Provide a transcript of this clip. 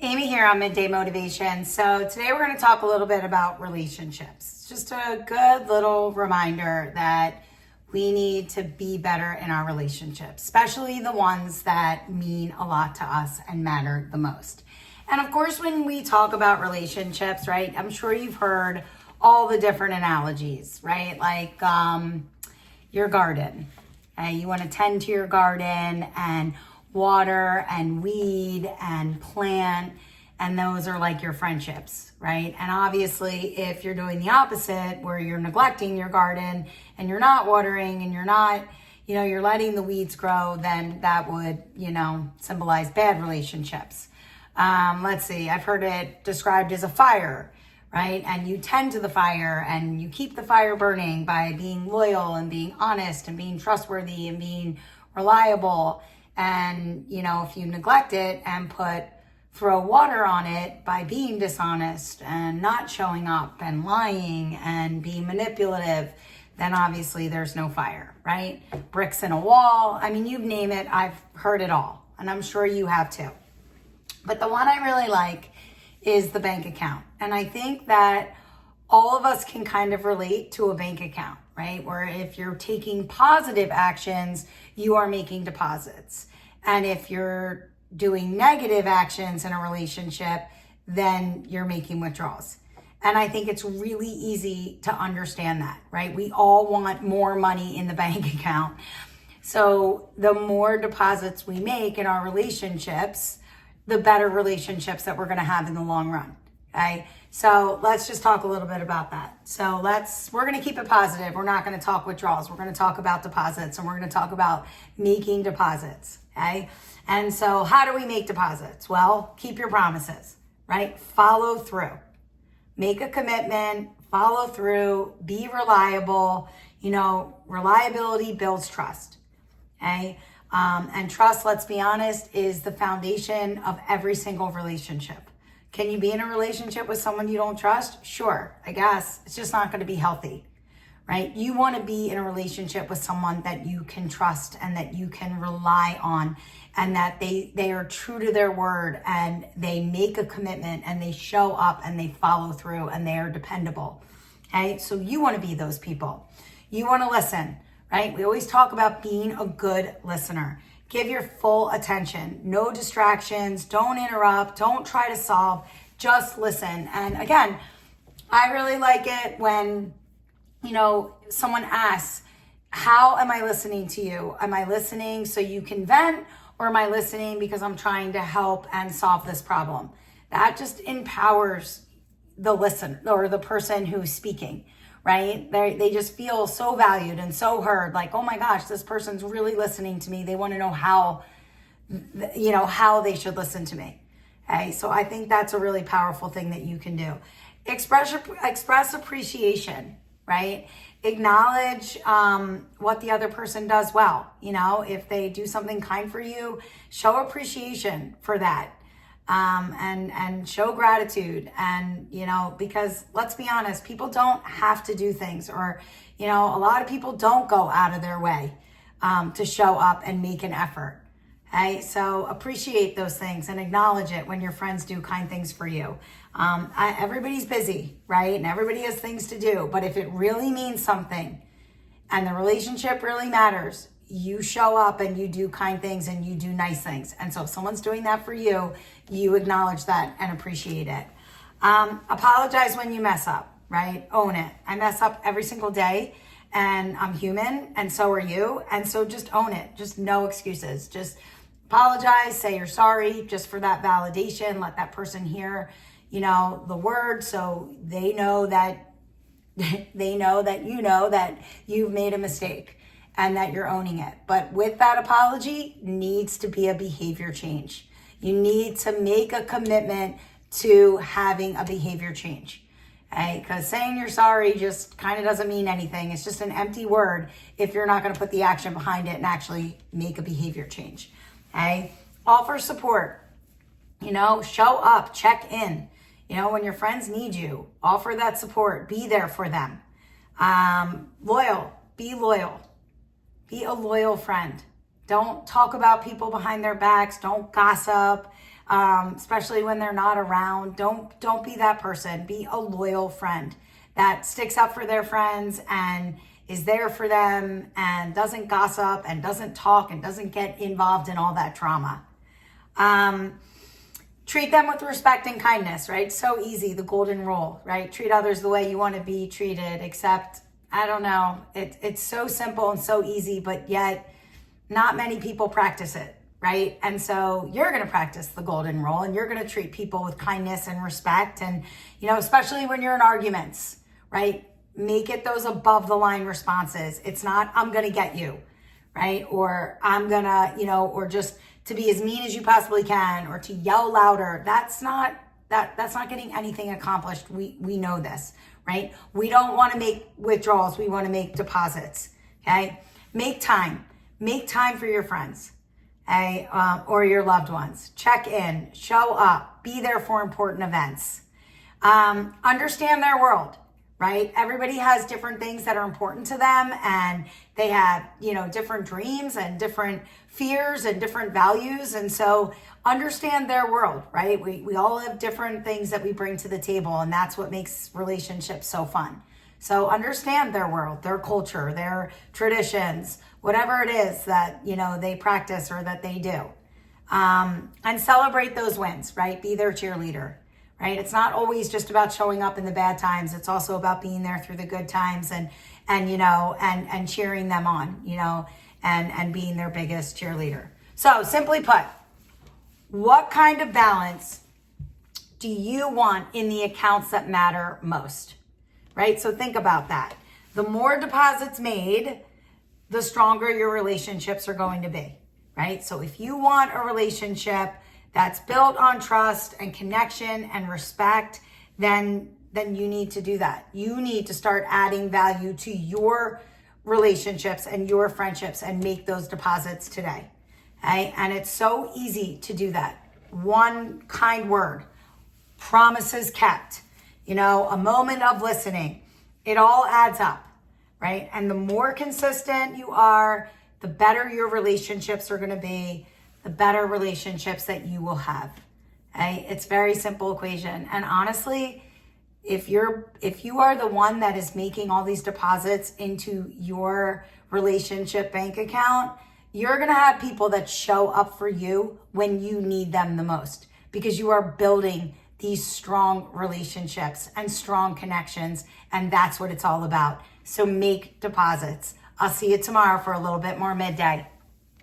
Amy here on Midday Motivation. So today we're going to talk a little bit about relationships. Just a good little reminder that we need to be better in our relationships, especially the ones that mean a lot to us and matter the most. And of course, when we talk about relationships, right, I'm sure you've heard all the different analogies, right? Like your garden. You want to tend to your garden and water and weed and plant, and those are like your friendships, right? And obviously if you're doing the opposite, where you're neglecting your garden and you're not watering and you're not, you're letting the weeds grow, then that would, symbolize bad relationships. Let's see, I've heard it described as a fire, right? And you tend to the fire and you keep the fire burning by being loyal and being honest and being trustworthy and being reliable. And, if you neglect it and throw water on it by being dishonest and not showing up and lying and being manipulative, then obviously there's no fire, right? Bricks in a wall. I mean, you name it. I've heard it all, and I'm sure you have too. But the one I really like is the bank account. And I think that all of us can kind of relate to a bank account, right? Where if you're taking positive actions, you are making deposits. And if you're doing negative actions in a relationship, then you're making withdrawals. And I think it's really easy to understand that, right? We all want more money in the bank account. So the more deposits we make in our relationships, the better relationships that we're going to have in the long run. Okay. So let's just talk a little bit about that. So we're going to keep it positive. We're not going to talk withdrawals. We're going to talk about deposits, and we're going to talk about making deposits. Okay. And so how do we make deposits? Well, keep your promises, right? Follow through, make a commitment, follow through, be reliable. Reliability builds trust. Okay. And trust, let's be honest, is the foundation of every single relationship. Can you be in a relationship with someone you don't trust? Sure, I guess. It's just not going to be healthy, right? You want to be in a relationship with someone that you can trust and that you can rely on, and that they are true to their word and they make a commitment and they show up and they follow through and they are dependable. Okay, so you want to be those people. You want to listen, right? We always talk about being a good listener. Give your full attention, no distractions, don't interrupt, don't try to solve, just listen. And again, I really like it when, someone asks, how am I listening to you? Am I listening so you can vent, or am I listening because I'm trying to help and solve this problem? That just empowers the listener or the person who's speaking. Right? They just feel so valued and so heard, like, oh my gosh, this person's really listening to me. They want to know how they should listen to me. Okay. So I think that's a really powerful thing that you can do. Express appreciation, right? Acknowledge what the other person does well. If they do something kind for you, show appreciation for that. And show gratitude. And, because let's be honest, people don't have to do things, or, a lot of people don't go out of their way, to show up and make an effort. Okay. So appreciate those things and acknowledge it when your friends do kind things for you. Everybody's busy, right? And everybody has things to do, but if it really means something and the relationship really matters, you show up and you do kind things and you do nice things. And so if someone's doing that for you, you acknowledge that and appreciate it. Apologize when you mess up, right? Own it. I mess up every single day, and I'm human, and so are you. And so just own it. Just no excuses. Just apologize, say you're sorry, just for that validation. Let that person hear, the word, so they know that that you've made a mistake and that you're owning it. But with that apology needs to be a behavior change. You need to make a commitment to having a behavior change. Okay? Because saying you're sorry just kind of doesn't mean anything. It's just an empty word if you're not going to put the action behind it and actually make a behavior change. Okay? Offer support. Show up, check in. When your friends need you, offer that support. Be there for them. Loyal. Be loyal. Be a loyal friend. Don't talk about people behind their backs. Don't gossip. especially when they're not around. Don't be that person. Be a loyal friend that sticks up for their friends and is there for them and doesn't gossip and doesn't talk and doesn't get involved in all that drama. Treat them with respect and kindness, right? So easy, the golden rule, right? Treat others the way you want to be treated, except, I don't know, it's so simple and so easy, but yet not many people practice it, right? And so you're going to practice the golden rule and you're going to treat people with kindness and respect. And, especially when you're in arguments, right? Make it those above the line responses. It's not, I'm going to get you, right? Or I'm going to, or just to be as mean as you possibly can, or to yell louder. That's not getting anything accomplished. We know this, right? We don't want to make withdrawals. We want to make deposits. Okay. Make time for your friends, okay? Or your loved ones. Check in, show up, be there for important events. Understand their world, right? Everybody has different things that are important to them, and they have, different dreams and different fears and different values. And so understand their world, right? We all have different things that we bring to the table, and that's what makes relationships so fun. So understand their world, their culture, their traditions, whatever it is that, they practice or that they do. And celebrate those wins, right? Be their cheerleader. Right? It's not always just about showing up in the bad times. It's also about being there through the good times and cheering them on, and being their biggest cheerleader. So simply put, what kind of balance do you want in the accounts that matter most? Right? So think about that. The more deposits made, the stronger your relationships are going to be, right? So if you want a relationship that's built on trust and connection and respect, then you need to do that. You need to start adding value to your relationships and your friendships and make those deposits today. Okay? And it's so easy to do that. One kind word, promises kept, a moment of listening. It all adds up, right? And the more consistent you are, the better your relationships are going to be, the better relationships that you will have. Okay? It's very simple equation. And honestly, if you are the one that is making all these deposits into your relationship bank account, you're going to have people that show up for you when you need them the most, because you are building these strong relationships and strong connections. And that's what it's all about. So make deposits. I'll see you tomorrow for a little bit more midday.